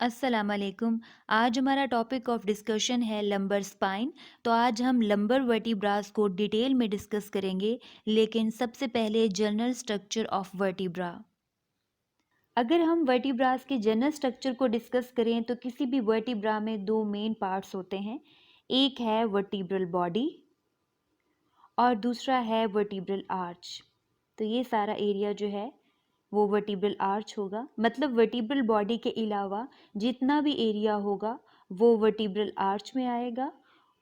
अस्सलाम वालेकुम। आज हमारा टॉपिक ऑफ डिस्कशन है लंबर स्पाइन। तो आज हम लंबर वर्टिब्रास को डिटेल में डिस्कस करेंगे, लेकिन सबसे पहले जनरल स्ट्रक्चर ऑफ वर्टिब्रा। अगर हम वर्टिब्रास के जनरल स्ट्रक्चर को डिस्कस करें तो किसी भी वर्टिब्रा में दो मेन पार्ट्स होते हैं। एक है वर्टिब्रल बॉडी और दूसरा है वर्टिब्रल आर्च। तो ये सारा एरिया जो है वो वर्टिब्रल आर्च होगा, मतलब वर्टिब्रल बॉडी के अलावा जितना भी एरिया होगा वो वर्टिब्रल आर्च में आएगा।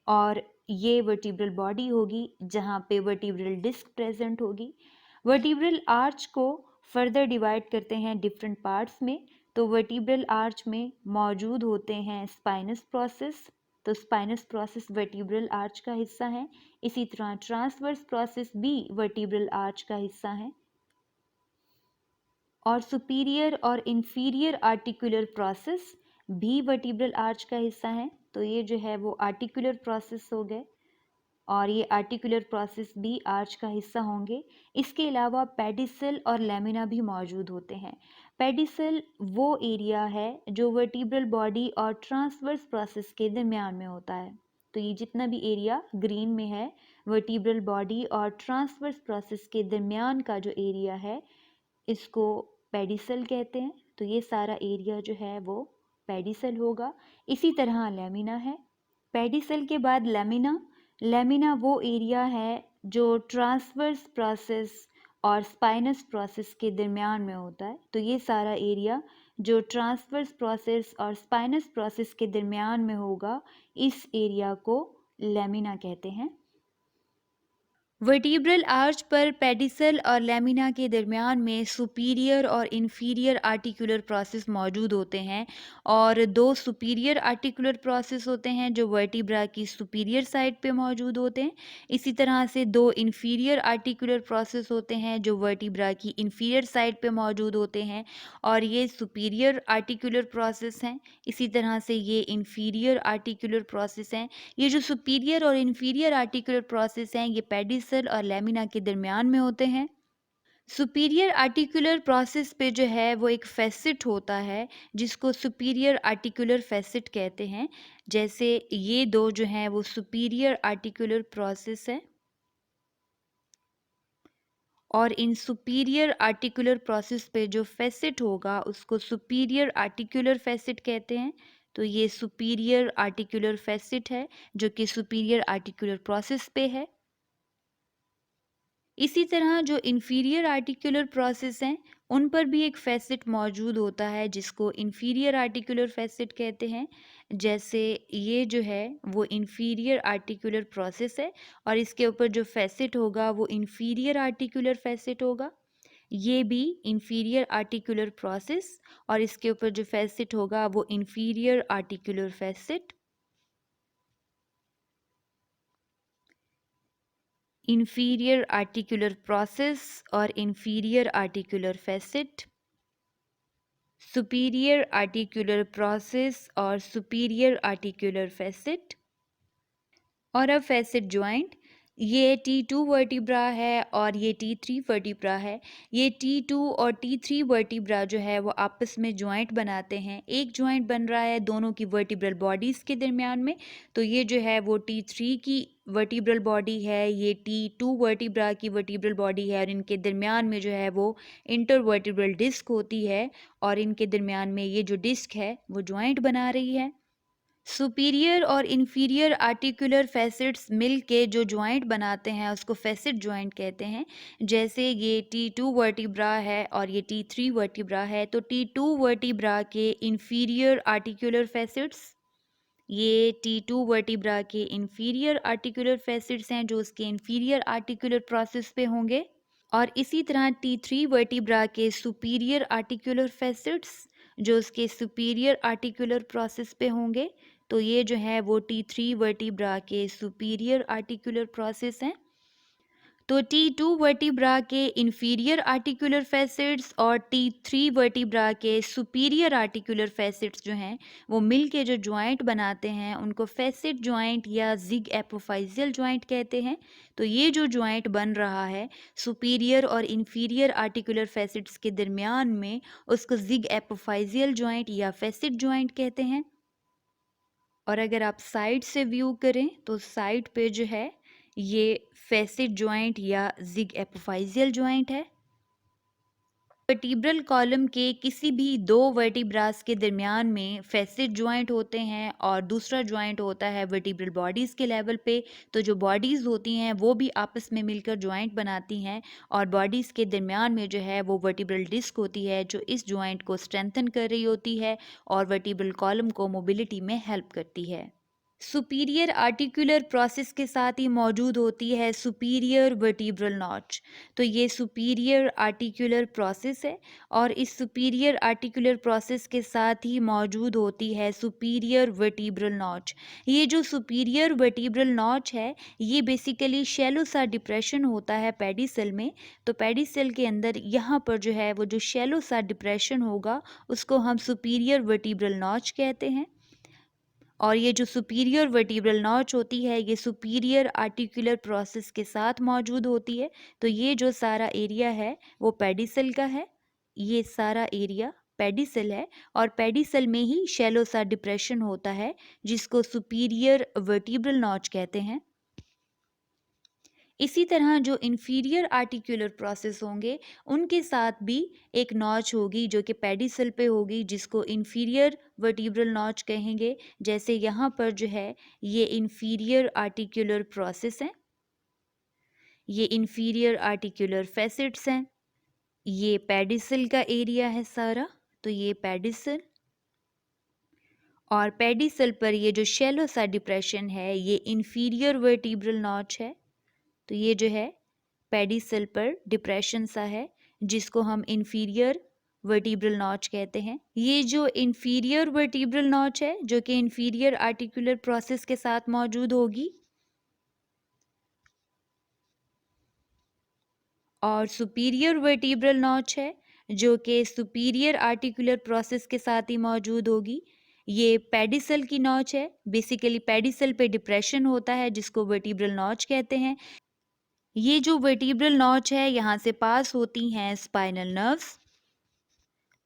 और ये वर्टिब्रल बॉडी होगी जहाँ पे वर्टिब्रल डिस्क प्रेजेंट होगी। वर्टिब्रल आर्च को फर्दर डिवाइड करते हैं डिफरेंट पार्ट्स में। तो वर्टिब्रल आर्च में मौजूद होते हैं स्पाइनस प्रोसेस। तो स्पाइनस प्रोसेस वर्टिब्रल आर्च का हिस्सा है। इसी तरह ट्रांसवर्स प्रोसेस भी वर्टिब्रल आर्च का हिस्सा है। और सुपीरियर और इंफीरियर आर्टिकुलर प्रोसेस भी वर्टिब्रल आर्च का हिस्सा है। तो ये जो है वो आर्टिकुलर प्रोसेस हो गए और ये आर्टिकुलर प्रोसेस भी आर्च का हिस्सा होंगे। इसके अलावा पेडिसल और लेमिना भी मौजूद होते हैं। पेडिसल वो एरिया है जो वर्टिब्रल बॉडी और ट्रांसवर्स प्रोसेस के दरमियान में होता है। तो ये जितना भी एरिया ग्रीन में है वर्टिब्रल बॉडी और ट्रांसवर्स प्रोसेस के दरमियान का जो एरिया है इसको पेडिसल कहते हैं। तो ये सारा एरिया जो है वो पेडिसल होगा। इसी तरह लेमिना है। पेडिसल के बाद लेमिना। लेमिना वो एरिया है जो ट्रांसवर्स प्रोसेस और स्पाइनस प्रोसेस के दरमियान में होता है। तो ये सारा एरिया जो ट्रांसवर्स प्रोसेस और स्पाइनस प्रोसेस के दरमियान में होगा, इस एरिया को लेमिना कहते हैं। वर्टिब्रल आर्च पर पेडिसल और लेमिना के दरमियान में सुपीरियर और इंफीरियर आर्टिकुलर प्रोसेस मौजूद होते हैं। और दो सुपीरियर आर्टिकुलर प्रोसेस होते हैं जो वर्टिब्रा की सुपीरियर साइड पे मौजूद होते हैं। इसी तरह से दो इंफीरियर आर्टिकुलर प्रोसेस होते हैं जो वर्टिब्रा की इंफीरियर साइड पे मौजूद होते हैं और ये सुपीरियर आर्टिकुलर प्रोसेस हैं। इसी तरह से ये इंफीरियर आर्टिकुलर प्रोसेस हैं। ये जो सुपीरियर और इंफीरियर आर्टिकुलर प्रोसेस हैं ये पेडिसल और लेमिना के दरमियान में होते हैं। सुपीरियर आर्टिकुलर प्रोसेस पे जो है वो एक फैसिट होता है जिसको सुपीरियर आर्टिकुलर फैसिट कहते हैं। जैसे ये दो जो हैं वो सुपीरियर आर्टिकुलर प्रोसेस है और इन सुपीरियर आर्टिकुलर प्रोसेस पे जो फैसिट होगा उसको सुपीरियर आर्टिकुलर फैसिट कहते हैं। तो ये सुपीरियर आर्टिकुलर फैसिट है जो कि सुपीरियर आर्टिकुलर प्रोसेस पे है। इसी तरह जो इंफीरियर आर्टिकुलर प्रोसेस हैं उन पर भी एक फैसिट मौजूद होता है जिसको इंफीरियर आर्टिकुलर फैसिट कहते हैं। जैसे ये जो है वो इंफीरियर आर्टिकुलर प्रोसेस है और इसके ऊपर जो फैसिट होगा वो इंफीरियर आर्टिकुलर फैसिट होगा। ये भी इंफीरियर आर्टिकुलर प्रोसेस और इसके ऊपर जो फैसिट होगा वो inferior articular facet. Inferior articular process और inferior articular facet. Superior articular process और सुपीरियर आर्टिकुलर फैसिट। और अब फैसिट जॉइंट। ये T2 वर्टिब्रा है और ये T3 वर्टिब्रा है। ये T2 और T3 वर्टिब्रा जो है वो आपस में जॉइंट बनाते हैं। एक जॉइंट बन रहा है दोनों की वर्टिब्रल बॉडीज़ के दरमियान में। तो ये जो है वो T3 की वर्टिब्रल बॉडी है, ये T2 वर्टिब्रा की वर्टिब्रल बॉडी है और इनके दरमियान में जो है वो इंटरवर्टिब्रल डिस्क होती है और इनके दरमियान में ये जो डिस्क है वो जॉइंट बना रही है। सुपीरियर और इंफीरियर आर्टिकुलर फैसिट्स मिल के जो जॉइंट बनाते हैं उसको फैसिट जॉइंट कहते हैं। जैसे ये T2 वर्टिब्रा है और ये T3 वर्टिब्रा है। तो T2 वर्टिब्रा के इंफीरियर आर्टिकुलर फैसिट्स, ये T2 वर्टिब्रा के इंफीरियर आर्टिकुलर फैसिट्स हैं जो उसके इंफीरियर आर्टिकुलर प्रोसेस पे होंगे। और इसी तरह T3 वर्टिब्रा के सुपीरियर आर्टिकुलर फैसिट्स जो उसके सुपीरियर आर्टिकुलर प्रोसेस पे होंगे। तो ये जो है वो T3 वर्टिब्रा के सुपीरियर आर्टिकुलर प्रोसेस हैं। तो T2 वर्टिब्रा के इंफीरियर आर्टिकुलर फैसेट्स और T3 वर्टिब्रा के सुपीरियर आर्टिकुलर फैसेट्स जो हैं वो मिल के जो जॉइंट बनाते हैं उनको फैसेट जॉइंट या जिग एपोफाइजियल जॉइंट कहते हैं। तो ये जो जॉइंट बन रहा है सुपीरियर और इंफीरियर आर्टिकुलर फैसेट्स के दरमियान में, उसको जिग एपोफाइजियल जॉइंट या फैसेट जॉइंट कहते हैं। और अगर आप साइड से व्यू करें तो साइड पे जो है ये फैसेट जॉइंट या जिग एपोफाइजियल जॉइंट है। वर्टिब्रल कॉलम के किसी भी दो वर्टिब्रास के दरमियान में फैसेट जॉइंट होते हैं और दूसरा जॉइंट होता है वर्टिब्रल बॉडीज़ के लेवल पे। तो जो बॉडीज़ होती हैं वो भी आपस में मिलकर जॉइंट बनाती हैं और बॉडीज़ के दरमियान में जो है वो वर्टिब्रल डिस्क होती है जो इस जॉइंट को स्ट्रेंथन कर रही होती है और वर्टिब्रल कॉलम को मोबिलिटी में हेल्प करती है। सुपीरियर आर्टिकुलर प्रोसेस के साथ ही मौजूद होती है सुपीरियर वर्टिब्रल नॉच। तो ये सुपीरियर आर्टिकुलर प्रोसेस है और इस सुपीरियर आर्टिकुलर प्रोसेस के साथ ही मौजूद होती है सुपीरियर वर्टिब्रल नॉच। ये जो सुपीरियर वर्टिब्रल नॉच है ये बेसिकली शैलो सा डिप्रेशन होता है पेडिसल में। तो पेडिसल के अंदर यहाँ पर जो है वो जो शैलो सा डिप्रेशन होगा उसको हम सुपीरियर वर्टिब्रल नॉच कहते हैं। और ये जो सुपीरियर वर्टिब्रल नॉच होती है ये सुपीरियर आर्टिकुलर प्रोसेस के साथ मौजूद होती है। तो ये जो सारा एरिया है वो पेडिसल का है, ये सारा एरिया पेडिसल है और पेडिसल में ही शैलो सा डिप्रेशन होता है जिसको सुपीरियर वर्टिब्रल नॉच कहते हैं। इसी तरह जो इंफीरियर आर्टिकुलर प्रोसेस होंगे उनके साथ भी एक नॉच होगी जो कि पेडिसल पे होगी जिसको इंफीरियर वर्टिब्रल नॉच कहेंगे। जैसे यहाँ पर जो है ये इंफीरियर आर्टिकुलर प्रोसेस हैं, ये इंफीरियर आर्टिकुलर फैसेट्स हैं, ये पेडिसल का एरिया है सारा। तो ये पेडिसल और पेडिसल पर ये जो शैलो सा डिप्रेशन है ये इंफीरियर वर्टिब्रल नॉच है। तो ये जो है पेडिसल पर डिप्रेशन सा है जिसको हम इंफीरियर वर्टिब्रल नॉच कहते हैं। ये जो इंफीरियर वर्टिब्रल नॉच है जो कि इंफीरियर आर्टिकुलर प्रोसेस के साथ मौजूद होगी और सुपीरियर वर्टिब्रल नॉच है जो कि सुपीरियर आर्टिकुलर प्रोसेस के साथ ही मौजूद होगी। ये पेडिसल की नॉच है, बेसिकली पेडिसल पे डिप्रेशन होता है जिसको वर्टिब्रल नॉच कहते हैं। ये जो वर्टिब्रल नॉच है यहाँ से पास होती हैं स्पाइनल नर्व्स।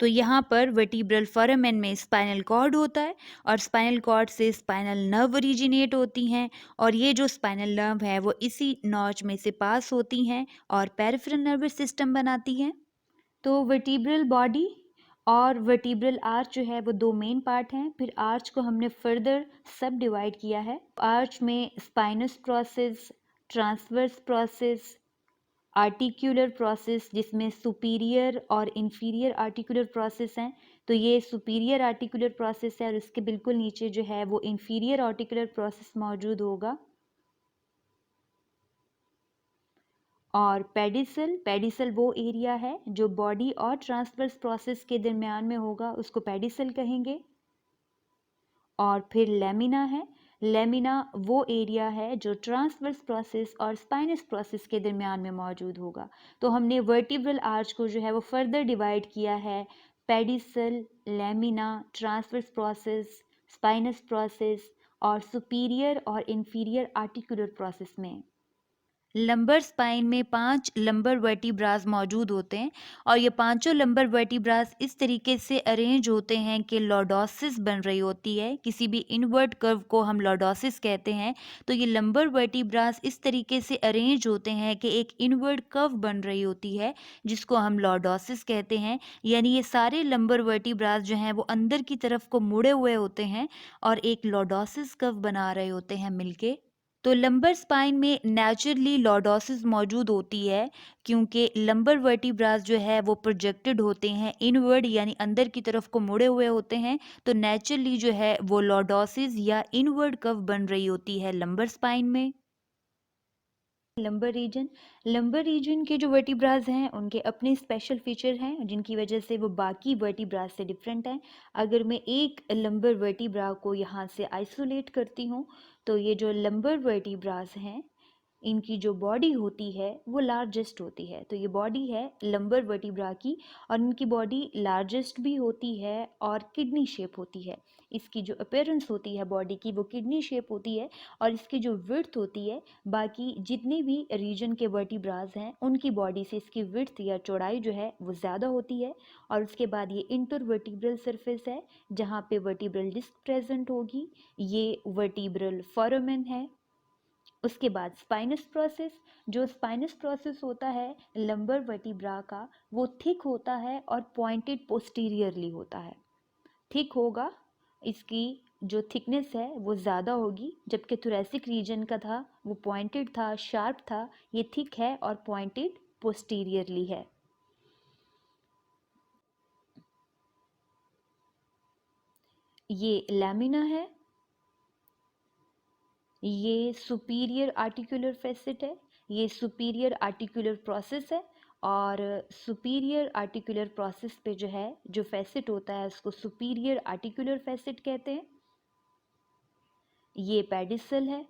तो यहाँ पर वर्टिब्रल फोरामेन में स्पाइनल कॉर्ड होता है और स्पाइनल कॉर्ड से स्पाइनल नर्व ओरिजिनेट होती हैं और ये जो स्पाइनल नर्व है वो इसी नॉच में से पास होती हैं और पेरिफेरल नर्वस सिस्टम बनाती हैं। तो वर्टिब्रल बॉडी और वर्टिब्रल आर्च जो है वो दो मेन पार्ट हैं। फिर आर्च को हमने फर्दर सब डिवाइड किया है। आर्च में spinous process, transverse process, articular process जिसमें सुपीरियर और इंफीरियर आर्टिकुलर प्रोसेस हैं। तो ये सुपीरियर आर्टिकुलर प्रोसेस है और इसके बिल्कुल नीचे जो है वो इंफीरियर आर्टिकुलर प्रोसेस मौजूद होगा। और पेडिसल, पेडिसल वो एरिया है जो बॉडी और ट्रांसवर्स प्रोसेस के दरमियान में होगा, उसको पेडिसल कहेंगे। और फिर लेमिना है, लेमिना वो एरिया है जो ट्रांसवर्स प्रोसेस और स्पाइनस प्रोसेस के दरमियान में मौजूद होगा। तो हमने वर्टिब्रल आर्च को जो है वो फर्दर डिवाइड किया है pedicel, lamina, transverse process, spinous process और सुपीरियर और इंफीरियर आर्टिकुलर प्रोसेस में। लंबर स्पाइन में 5 लंबर वर्टिब्रास मौजूद होते हैं और ये पांचों लंबर वर्टिब्रास इस तरीके से अरेंज होते हैं कि लॉर्डोसिस बन रही होती है। किसी भी इनवर्ट कर्व को हम लॉर्डोसिस कहते हैं। तो ये लंबर वर्टिब्रास इस तरीके से अरेंज होते हैं कि एक इनवर्ट कर्व बन रही होती है जिसको हम लॉर्डोसिस कहते हैं। यानी ये सारे लंबर वर्टिब्रास जो हैं वो अंदर की तरफ को मुड़े हुए होते हैं और एक लॉर्डोसिस कर्व बना रहे होते हैं मिलके। तो लंबर स्पाइन में नेचुरली लॉर्डोसिस मौजूद होती है क्योंकि लंबर वर्टिब्रास जो है वो प्रोजेक्टेड होते हैं इनवर्ड, यानी अंदर की तरफ को मुड़े हुए होते हैं। तो नेचुरली जो है वो लॉर्डोसिस या इनवर्ड कर्व बन रही होती है लंबर स्पाइन में। लंबर रीजन के जो वर्टिब्रास हैं उनके अपने स्पेशल फीचर हैं जिनकी वजह से वो बाकी वर्टिब्रास से डिफरेंट हैं। अगर मैं एक लंबर वर्टिब्रा को यहाँ से आइसोलेट करती हूँ तो ये जो लंबर वर्टिब्रास हैं इनकी जो बॉडी होती है वो लार्जेस्ट होती है। तो ये बॉडी है लंबर वर्टिब्रा की, और इनकी बॉडी लार्जेस्ट भी होती है और किडनी शेप होती है। इसकी जो अपीयरेंस होती है बॉडी की वो किडनी शेप होती है, और इसकी जो विड्थ होती है बाकी जितने भी रीजन के वर्टिब्राज हैं उनकी बॉडी से इसकी विड्थ या चौड़ाई जो है वो ज़्यादा होती है। और उसके बाद ये इंटरवर्टिब्रल सरफेस है जहाँ पे वर्टिब्रल डिस्क प्रेजेंट होगी, ये वर्टिब्रल फोरामेन है। उसके बाद स्पाइनस प्रोसेस, जो स्पाइनस प्रोसेस होता है लंबर वर्टिब्रा का वो थिक होता है और पॉइंटेड पोस्टीरियरली होता है। थिक होगा, इसकी जो थिकनेस है वो ज़्यादा होगी, जबकि थोरेसिक रीजन का था वो पॉइंटेड था, शार्प था। ये थिक है और पॉइंटेड पोस्टीरियरली है। ये लैमिना है, ये सुपीरियर आर्टिकुलर फेसिट है, ये सुपीरियर आर्टिकुलर प्रोसेस है। और सुपीरियर आर्टिकुलर प्रोसेस पे जो है जो फेसिट होता है उसको सुपीरियर आर्टिकुलर फेसिट कहते हैं। ये पेडिसल है,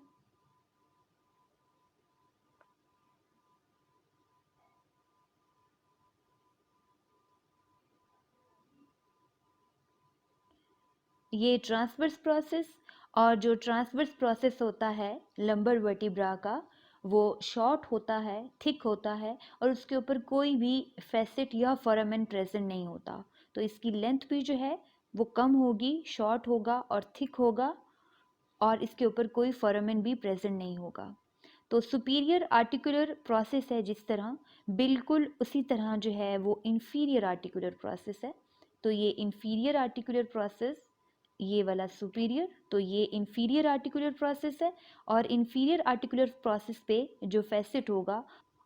ये ट्रांसवर्स प्रोसेस। और जो ट्रांसवर्स प्रोसेस होता है लंबर वर्टिब्रा का वो शॉर्ट होता है, थिक होता है, और उसके ऊपर कोई भी फेसिट या फोरामेन प्रेजेंट नहीं होता। तो इसकी लेंथ भी जो है वो कम होगी, शॉर्ट होगा और थिक होगा, और इसके ऊपर कोई फोरामेन भी प्रेजेंट नहीं होगा। तो सुपीरियर आर्टिकुलर प्रोसेस है जिस तरह, बिल्कुल उसी तरह जो है वो इंफीरियर आर्टिकुलर प्रोसेस है। तो ये इंफीरियर आर्टिकुलर प्रोसेस, ये वाला सुपीरियर, तो ये इंफीरियर आर्टिकुलर प्रोसेस है। और इंफीरियर आर्टिकुलर प्रोसेस पे जो फैसेट होगा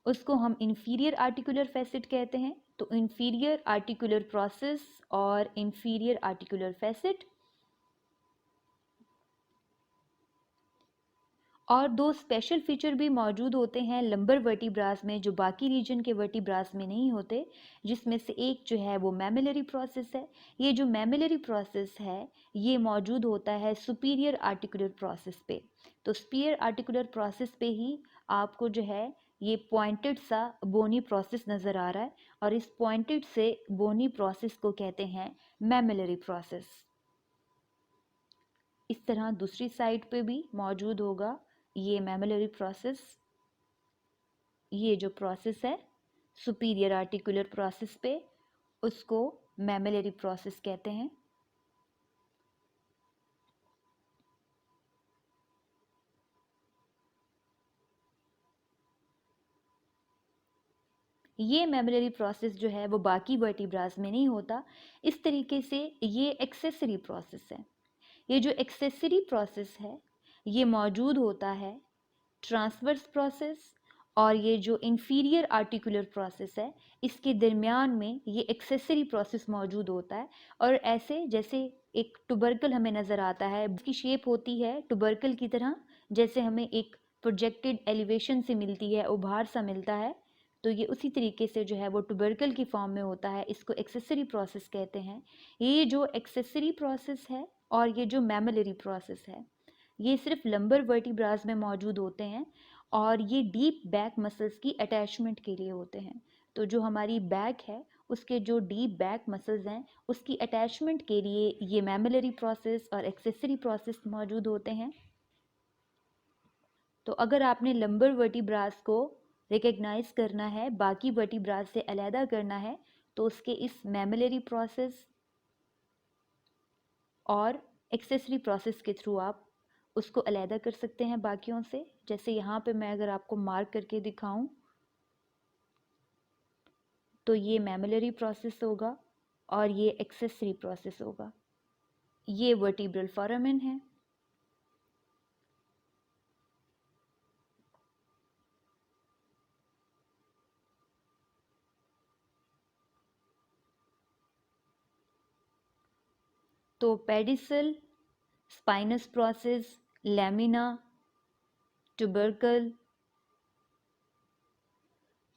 उसको हम इंफीरियर आर्टिकुलर फैसेट कहते हैं। तो इंफीरियर आर्टिकुलर प्रोसेस और इंफीरियर आर्टिकुलर फैसेट। और दो स्पेशल फीचर भी मौजूद होते हैं लंबर वर्टिब्रास में जो बाकी रीजन के वर्टिब्रास में नहीं होते, जिसमें से एक जो है वो मैमिलरी प्रोसेस है। ये जो मैमिलरी प्रोसेस है ये मौजूद होता है सुपीरियर आर्टिकुलर प्रोसेस पे। तो सुपीरियर आर्टिकुलर प्रोसेस पे ही आपको जो है ये पॉइंटेड सा बोनी प्रोसेस नज़र आ रहा है, और इस पॉइंटेड से बोनी प्रोसेस को कहते हैं मैमिलरी प्रोसेस। इस तरह दूसरी साइड पे भी मौजूद होगा ये मैमिलरी प्रोसेस। ये जो प्रोसेस है सुपीरियर आर्टिकुलर प्रोसेस पे उसको मैमिलरी प्रोसेस कहते हैं। ये मैमिलरी प्रोसेस जो है वो बाकी वर्टिब्रास में नहीं होता। इस तरीके से ये एक्सेसरी प्रोसेस है। ये जो एक्सेसरी प्रोसेस है ये मौजूद होता है ट्रांसवर्स प्रोसेस और ये जो इंफीरियर आर्टिकुलर प्रोसेस है इसके दरमियान में ये एक्सेसरी प्रोसेस मौजूद होता है। और ऐसे जैसे एक टुबरकल हमें नज़र आता है, उसकी शेप होती है टुबरकल की तरह, जैसे हमें एक प्रोजेक्टेड एलिवेशन से मिलती है, उभार सा मिलता है, तो ये उसी तरीके से जो है वो टुबरकल की फॉर्म में होता है। इसको एक्सेसरी प्रोसेस कहते हैं। ये जो एक्सेसरी प्रोसेस है और ये जो मैमिलरी प्रोसेस है ये सिर्फ लंबर वर्टिब्रास में मौजूद होते हैं, और ये डीप बैक मसल्स की अटैचमेंट के लिए होते हैं। तो जो हमारी बैक है उसके जो डीप बैक मसल्स हैं उसकी अटैचमेंट के लिए ये मैमिलरी प्रोसेस और एक्सेसरी प्रोसेस मौजूद होते हैं। तो अगर आपने लंबर वर्टिब्रास को रिकग्नाइज करना है, बाकी वर्टिब्रास से अलहदा करना है, तो उसके इस मैमिलरी प्रोसेस और एक्सेसरी प्रोसेस के थ्रू आप उसको अलहदा कर सकते हैं बाकियों से। जैसे यहाँ पे मैं अगर आपको मार्क करके दिखाऊं तो ये मैमिलरी प्रोसेस होगा और ये एक्सेसरी प्रोसेस होगा। ये वर्टिब्रल फोरामेन है। तो pedicel, spinous process, lamina, tubercle.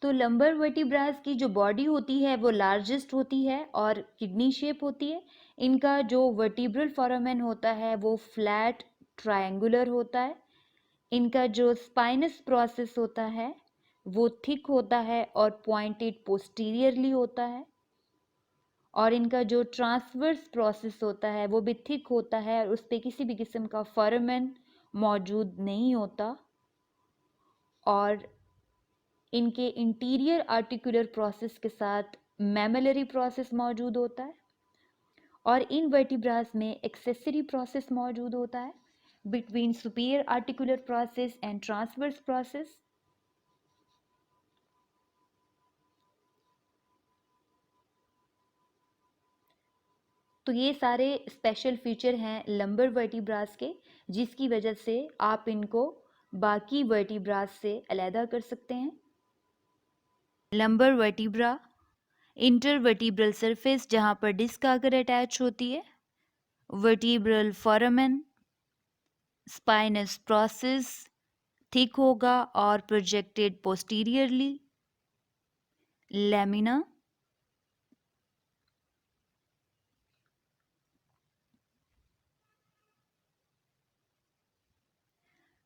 तो लंबर वर्टिब्रास की जो बॉडी होती है वो लार्जेस्ट होती है और किडनी शेप होती है। इनका जो वर्टिब्रल फोरामेन होता है वो फ्लैट ट्रायंगुलर होता है। इनका जो स्पाइनस प्रोसेस होता है वो थिक होता है और पॉइंटेड पोस्टीरियरली होता है, और इनका जो ट्रांसवर्स प्रोसेस होता है वो भी थिक होता है और उस पर किसी भी किस्म का फोरामेन मौजूद नहीं होता, और इनके इंटीरियर आर्टिकुलर प्रोसेस के साथ मैमलरी प्रोसेस मौजूद होता है, और इन वर्टिब्रास में एक्सेसरी प्रोसेस मौजूद होता है between superior articular process and transverse process. तो ये सारे स्पेशल फीचर हैं लंबर वर्टिब्रास के, जिसकी वजह से आप इनको बाकी वर्टिब्रास से अलहदा कर सकते हैं। लंबर वर्टिब्रा, इंटरवर्टिब्रल सरफेस जहाँ पर डिस्क आकर अटैच होती है, vertebral foramen, spinous process thick होगा और projected posteriorly, lamina,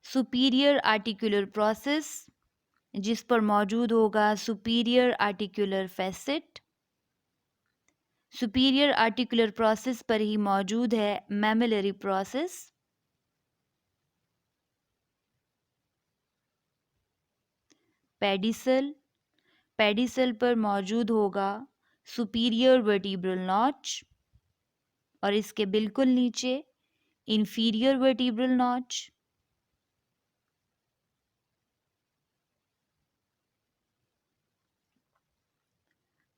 superior articular process जिस पर मौजूद होगा superior articular facet, superior articular process पर ही मौजूद है मैमलरी प्रोसेस, पेडिसल, पेडिसल पर मौजूद होगा सुपीरियर वर्टिब्रल नॉच, और इसके बिल्कुल नीचे inferior vertebral notch,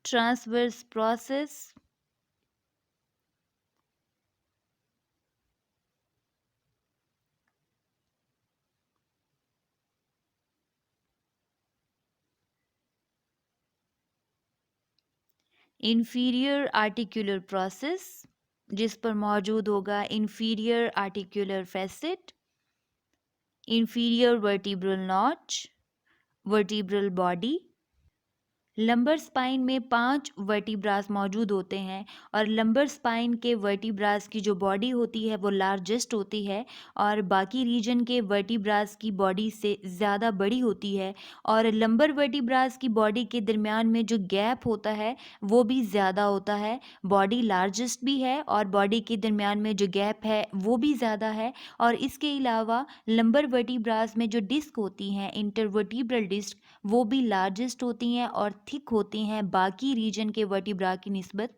transverse process, inferior articular process जिस पर मौजूद होगा inferior articular facet, inferior vertebral notch, vertebral body. Lumbar spine में 5 वर्टिब्रास मौजूद होते हैं, और लंबर स्पाइन के वर्टिब्रास की जो बॉडी होती है वो लार्जेस्ट होती है और बाकी रीजन के वर्टिब्रास की बॉडी से ज़्यादा बड़ी होती है, और लंबर वर्टिब्रास की बॉडी के दरमियान में जो गैप होता है वो भी ज़्यादा होता है। बॉडी लार्जेस्ट भी है और बॉडी के दरमियान में जो गैप है वो भी ज़्यादा है, और इसके अलावा लंबर वर्टिब्रास में जो डिस्क होती हैं इंटरवर्टिब्रल डिस्क वो भी लार्जेस्ट होती हैं और थिक होती हैं बाकी रीजन के वर्टिब्रा की निस्बत।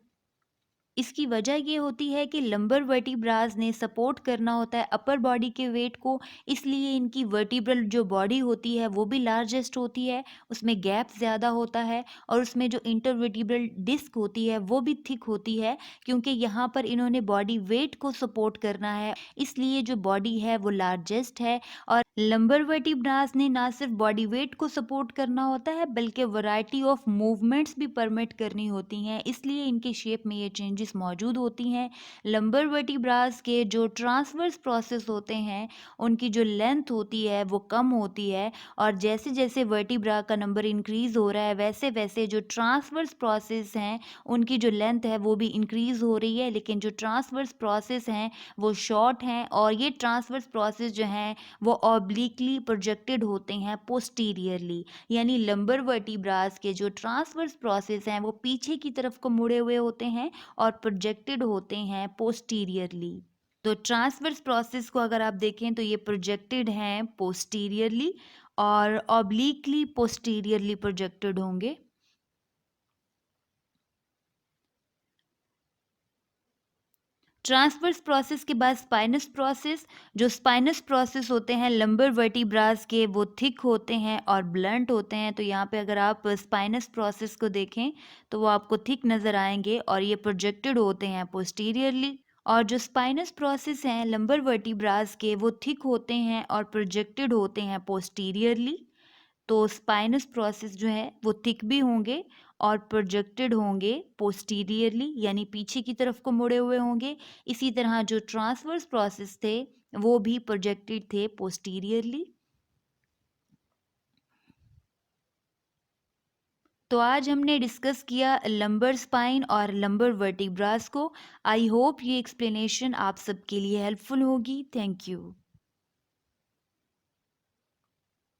इसकी वजह ये होती है कि लंबर वर्टिब्रास ने सपोर्ट करना होता है अपर बॉडी के वेट को, इसलिए इनकी वर्टिब्रल जो बॉडी होती है वो भी लार्जेस्ट होती है, उसमें गैप ज़्यादा होता है, और उसमें जो इंटरवर्टिब्रल डिस्क होती है वो भी थिक होती है, क्योंकि यहाँ पर इन्होंने बॉडी वेट को सपोर्ट करना है, इसलिए जो बॉडी है वो लार्जेस्ट है। और लंबर वर्टिब्रास ने ना सिर्फ बॉडी वेट को सपोर्ट करना होता है बल्कि वैरायटी ऑफ मूवमेंट्स भी परमिट करनी होती हैं, इसलिए इनके शेप में ये चेंजेस मौजूद होती हैं। लंबर वर्टिब्रास के जो ट्रांसवर्स प्रोसेस होते हैं उनकी जो लेंथ होती है वो कम होती है, और जैसे जैसे वर्टिब्रा का नंबर इंक्रीज हो रहा है वैसे वैसे जो ट्रांसवर्स प्रोसेस हैं उनकी जो लेंथ है वो भी इंक्रीज हो रही है, लेकिन जो ट्रांसवर्स प्रोसेस हैं वो शॉर्ट हैं, और ये ट्रांसवर्स प्रोसेस जो हैं वो ऑब्लिकली प्रोजेक्टेड होते हैं पोस्टीरियरली, यानी लंबर वर्टिब्रास के जो ट्रांसवर्स प्रोसेस हैं वो पीछे की तरफ को मुड़े हुए होते हैं और प्रोजेक्टेड होते हैं पोस्टीरियरली। तो ट्रांसवर्स प्रोसेस को अगर आप देखें तो ये प्रोजेक्टेड हैं पोस्टीरियरली और ऑब्लिकली पोस्टीरियरली प्रोजेक्टेड होंगे। ट्रांसवर्स प्रोसेस के बाद स्पाइनस प्रोसेस, जो स्पाइनस प्रोसेस होते हैं लंबर वर्टिब्रास के वो थिक होते हैं और ब्लंट होते हैं। तो यहाँ पे अगर आप स्पाइनस प्रोसेस को देखें तो वो आपको थिक नज़र आएंगे और ये प्रोजेक्टेड होते हैं पोस्टीरियरली, और जो स्पाइनस प्रोसेस हैं लंबर वर्टिब्रास के वो थिक होते हैं और प्रोजेक्टेड होते हैं पोस्टीरियरली। तो स्पाइनस प्रोसेस जो है वो थिक भी होंगे और प्रोजेक्टेड होंगे पोस्टीरियरली, यानी पीछे की तरफ को मुड़े हुए होंगे। इसी तरह जो ट्रांसवर्स प्रोसेस थे वो भी प्रोजेक्टेड थे पोस्टीरियरली। तो आज हमने डिस्कस किया लंबर स्पाइन और लंबर वर्टिब्रास को। आई होप ये एक्सप्लेनेशन आप सबके लिए हेल्पफुल होगी। Thank you.